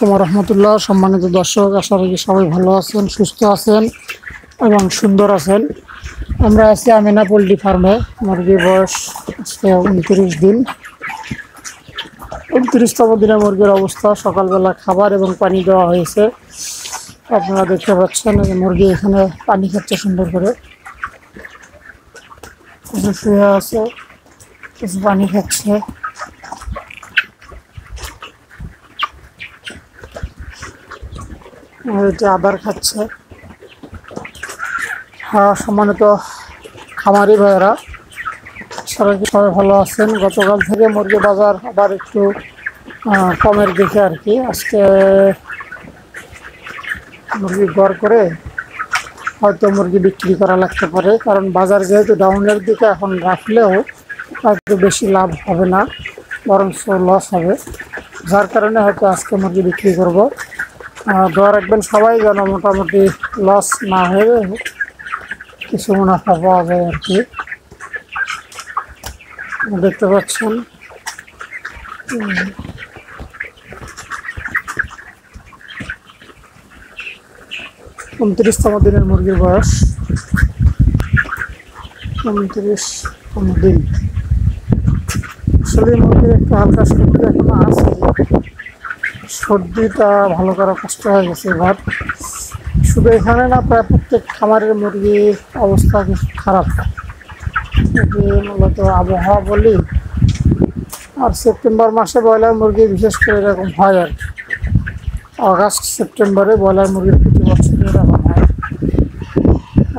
আলাইকুম রহমতুল্লাহ। সম্মানিত দর্শক, আশা করি সবাই ভালো আছেন, সুস্থ আছেন এবং সুন্দর আছেন। আমরা আছি আমিনা পোল্ট্রি ফার্মে। মুরগির বয়স আজকে 29 দিন। 29তম দিনে মুরগির অবস্থা। সকালবেলা খাবার এবং পানি দেওয়া হয়েছে। আপনারা দেখতে পাচ্ছেন মুরগি এখানে পানি খাচ্ছে সুন্দর করে, কিছু শুয়ে আছে, কিছু পানি খাচ্ছে। আদার খাচ্ছে। সম্মানিত খামারি ভাইয়েরা, সবাই ভালো আছেন। গতকাল থেকে মুরগি বাজার আবার একটু কমের দিকে আর কি। আজকে মুরগি গড় করে হয়তো মুরগি বিক্রি করা লাগতে পারে, কারণ বাজার যেহেতু ডাউনের দিকে এখন রাখলেও হয়তো বেশি লাভ হবে না, বরং লস হবে। যার কারণে হয়তো আজকে মুরগি বিক্রি করব। দোয়া রাখবেন সবাই যেন মোটামুটি লস না হয়ে কিছু মুনাফা পাওয়া যায় আর কি। দেখতে পাচ্ছেন 29তম দিনের মুরগির বয়স। 29তম দিন। আসলে মুরগির একটু হালকা সর্দি এখনো আছে। সর্দিটা ভালো করা কষ্ট হয়ে গেছে এবার। শুধু এখানে না, প্রায় প্রত্যেক খামারের মুরগির অবস্থা কিছু খারাপ। মূলত আবহাওয়া বলি, আর সেপ্টেম্বর মাসে ব্রয়লার মুরগি বিশেষ করে এরকম হয় আর কি। অগাস্ট সেপ্টেম্বরে ব্রয়লার মুরগির প্রতি বছর এরকম হয়,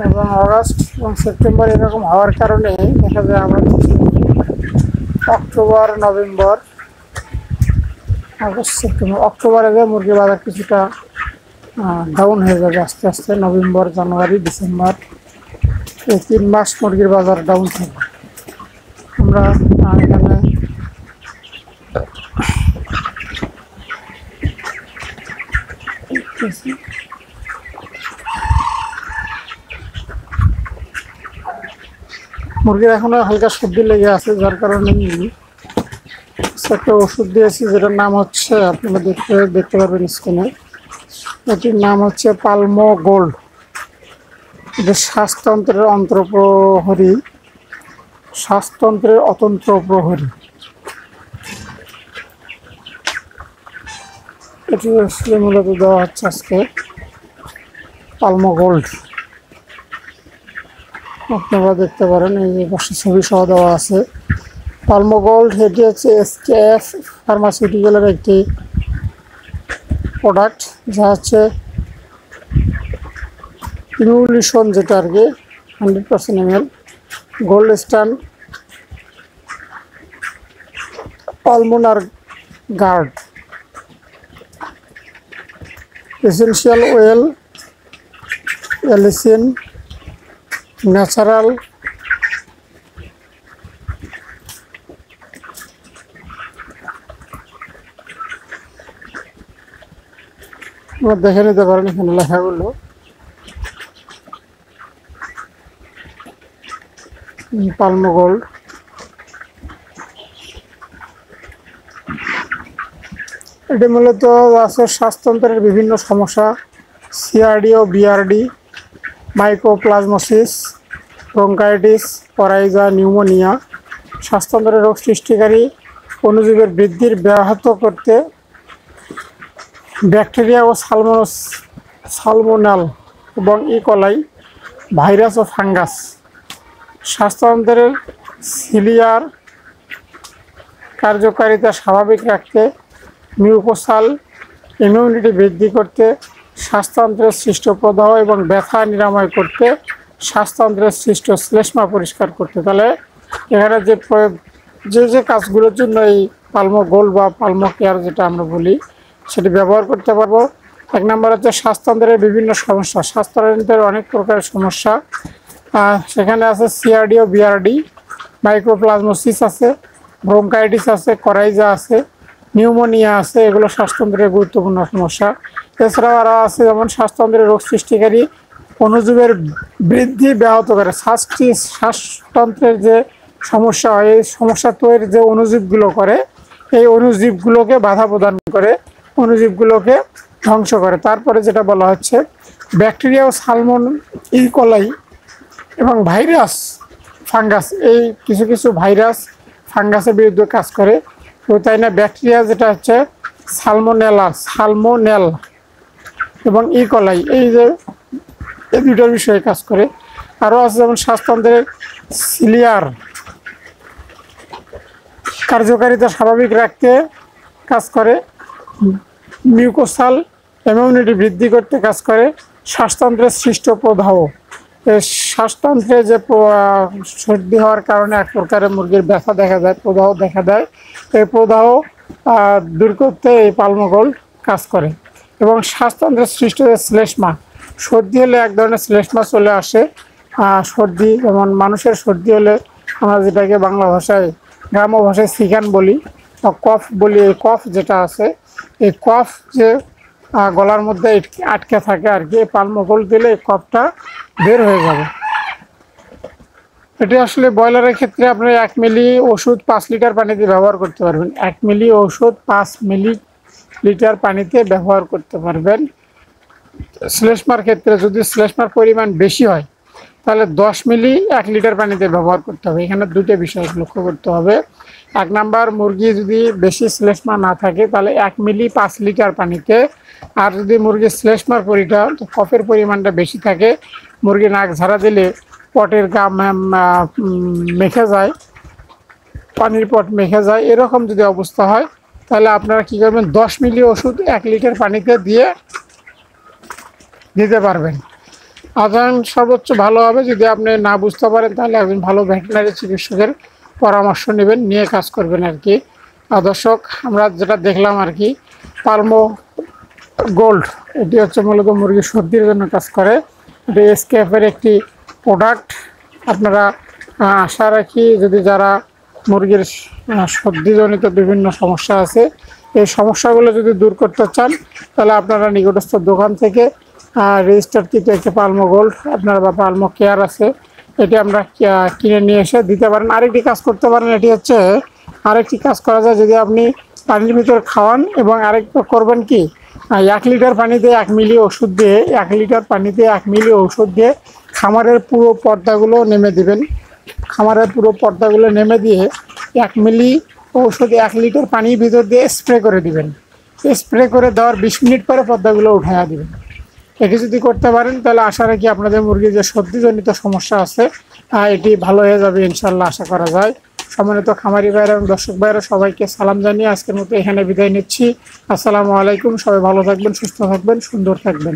এবং অগাস্ট এবং সেপ্টেম্বর এরকম হওয়ার কারণে দেখা যায় আমার অক্টোবর, নভেম্বর, আগস্ট, সেপ্টেম্বর, অক্টোবরে মুরগি বাজার কিছুটা ডাউন হয়ে যাবে আস্তে আস্তে। নভেম্বর, জানুয়ারি, ডিসেম্বর এই 3 মাস মুরগির বাজার ডাউন থাকবে। আমরা এখানে মুরগির এখনো হালকা সর্দি লেগে আছে, যার কারণে একটা ওষুধ দিয়েছি, যেটার নাম হচ্ছে, আপনারা দেখতে পারবেন স্ক্রিনে, এটির নাম হচ্ছে পালমো গোল্ড। এটা শ্বাসতন্ত্রের অন্ত্রপ্রহরী, শ্বাসতন্ত্রের অতন্ত্র প্রহরী। এটি আসলে মূলত দেওয়া হচ্ছে আজকে পালমো গোল্ড। আপনারা দেখতে পারেন, এই পাশে ছবি সহ দেওয়া আছে পালমো গোল্ড। এটি হচ্ছে SKF ফার্মাসিউটিক্যালের একটি প্রোডাক্ট, যা হচ্ছে ইমিউলেশন, যেটা আর কি 100% ml gold stand pulmonary guard, essential oil, allicin, natural দেখে নিতে পারেন এখানে লেখাগুলো। পালমো গোল্ড এটি মূলত আছে শ্বাসতন্ত্রের বিভিন্ন সমস্যা, CRD ও BRD, মাইকোপ্লাজমোসিস, ব্রঙ্কাইটিস, পরাইজা, নিউমোনিয়া, শ্বাসতন্ত্রের রোগ সৃষ্টিকারী অণুজীবের বৃদ্ধির ব্যাহত করতে ব্যাকটেরিয়া ও সালমোনেল এবং ইকোলাই ভাইরাস ও ফাঙ্গাস, শ্বাসতন্ত্রের সিলিয়ার কার্যকারিতা স্বাভাবিক রাখতে, মিউকোসাল ইমিউনিটি বৃদ্ধি করতে, শ্বাসতন্ত্রের সৃষ্ট প্রদাহ এবং ব্যথা নিরাময় করতে, শ্বাসতন্ত্রের সৃষ্ট শ্লেষ্মা পরিষ্কার করতে। তাহলে এখানে যে কাজগুলোর জন্য এই পালমো গোল্ড বা পালমো কেয়ার যেটা আমরা বলি, সেটি ব্যবহার করতে পারবো। 1 নম্বর হচ্ছে শ্বাসতন্ত্রের বিভিন্ন সমস্যা। শ্বাসতন্ত্রের অনেক প্রকারের সমস্যা, সেখানে আছে CRD ও BRD, মাইক্রোপ্লাজমোসিস আছে, ব্রঙ্কাইটিস আছে, করাইজা আছে, নিউমোনিয়া আছে। এগুলো শ্বাসতন্ত্রের গুরুত্বপূর্ণ সমস্যা। এছাড়াও আরও আছে যেমন শ্বাসতন্ত্রের রোগ সৃষ্টিকারী অণুজীবের বৃদ্ধি ব্যাহত করে। শ্বাসতন্ত্রের যে সমস্যা হয়, এই সমস্যা তৈরির যে অণুজীবগুলো করে, এই অণুজীবগুলোকে বাধা প্রদান করে অণুজীবগুলোকে ধ্বংস করে। তারপরে যেটা বলা হচ্ছে ব্যাকটেরিয়া ও সালমন ইকোলাই এবং ভাইরাস ফাঙ্গাস, এই কিছু কিছু ভাইরাস ফাঙ্গাসের বিরুদ্ধে কাজ করে। তো তাই না, ব্যাকটেরিয়া যেটা হচ্ছে সালমোনেল এবং ইকোলাই, এই যে এই দুইটার বিষয়ে কাজ করে। আরও আছে যেমন শ্বাসতন্ত্রের সিলিয়ার কার্যকারিতা স্বাভাবিক রাখতে কাজ করে, মিউকোসাল ইমিউনিটি বৃদ্ধি করতে কাজ করে, শ্বাসতন্ত্রের সৃষ্ট প্রদাহ, শ্বাসতন্ত্রে যে সর্দি হওয়ার কারণে এক প্রকারের মুরগির ব্যথা দেখা যায়, প্রদাহ দেখা দেয়, এই প্রদাহ দূর করতে এই পালমোগোল্ড কাজ করে। এবং শ্বাসতন্ত্রের সৃষ্ট যে শ্লেষ্মা, সর্দি হলে এক ধরনের শ্লেষ্মা চলে আসে। সর্দি, যেমন মানুষের সর্দি হলে আমরা যেটাকে বাংলা ভাষায় গ্রাম্য ভাষায় সিকান বলি বা কফ বলি, এই কফ যেটা আছে, এই কফ যে গলার মধ্যে আটকে থাকে আর কি, পালমোগোল্ড দিলে এই কফটা বের হয়ে যাবে। এটি আসলে ব্রয়লারের ক্ষেত্রে আপনি 1 মিলি ওষুধ 5 লিটার পানিতে ব্যবহার করতে পারবেন। 1 মিলি ওষুধ 5 মিলিলিটার পানিতে ব্যবহার করতে পারবেন। শ্লেষ্মার ক্ষেত্রে যদি শ্লেষ্মার পরিমাণ বেশি হয় তাহলে 10 মিলি 1 লিটার পানিতে ব্যবহার করতে হবে। এখানে দুটো বিষয় লক্ষ্য করতে হবে। 1 নাম্বার, মুরগি যদি বেশি শ্লেষ্মা না থাকে তাহলে 1 মিলি 5 লিটার পানিতে। আর যদি মুরগির শ্লেষ্মার কফের পরিমাণটা বেশি থাকে, মুরগি নাক ঝাড়া দিলে পটের গা মেখে যায়, পানির পট মেখে যায়, এরকম যদি অবস্থা হয় তাহলে আপনারা কী করবেন, 10 মিলি ওষুধ 1 লিটার পানিতে দিয়ে দিতে পারবেন। সাধারণ সর্বোচ্চ ভালো হবে। যদি আপনি না বুঝতে পারেন তাহলে একজন ভালো ভেটেরিনারি চিকিৎসকের পরামর্শ নেবেন, নিয়ে কাজ করবেন আর কি। দর্শক, আমরা যেটা দেখলাম আর কি, পালমো গোল্ড, এটি হচ্ছে মূলত মুরগির সর্দির জন্য কাজ করে। এটি এসকেএফের একটি প্রোডাক্ট। আপনারা আশা রাখি যদি যারা মুরগির সর্দিজনিত বিভিন্ন সমস্যা আছে, এই সমস্যাগুলো যদি দূর করতে চান তাহলে আপনারা নিকটস্থ দোকান থেকে রেজিস্টারকৃত একটি পালমো গোল্ড আপনার বা পালমো কেয়ার আছে, এটি আমরা কিনে নিয়ে এসে দিতে পারেন। আরেকটি কাজ করতে পারেন, এটি হচ্ছে আরেকটি কাজ করা যায়, যদি আপনি পানির ভিতর খাওয়ান এবং আরেকটা করবেন কি, 1 লিটার পানিতে 1 মিলি ওষুধ দিয়ে, 1 লিটার পানিতে 1 মিলি ওষুধ দিয়ে খামারের পুরো পর্দাগুলো নেমে দিবেন। খামারের পুরো পর্দাগুলো নেমে দিয়ে 1 মিলি ঔষধ 1 লিটার পানির ভিতর দিয়ে স্প্রে করে দিবেন। স্প্রে করে দেওয়ার 20 মিনিট পরে পর্দাগুলো উঠাইয়া দিবেন। এটি যদি করতে পারেন তাহলে আশা রাখি আপনাদের মুরগির যে সর্দিজনিত সমস্যা আছে এটি ভালো হয়ে যাবে ইনশাল্লাহ, আশা করা যায়। সম্মানিত খামারি ভাইরা এবং দর্শক ভাইরা, সবাইকে সালাম জানিয়ে আজকের মতো এখানে বিদায় নিচ্ছি। আসসালামু আলাইকুম। সবাই ভালো থাকবেন, সুস্থ থাকবেন, সুন্দর থাকবেন।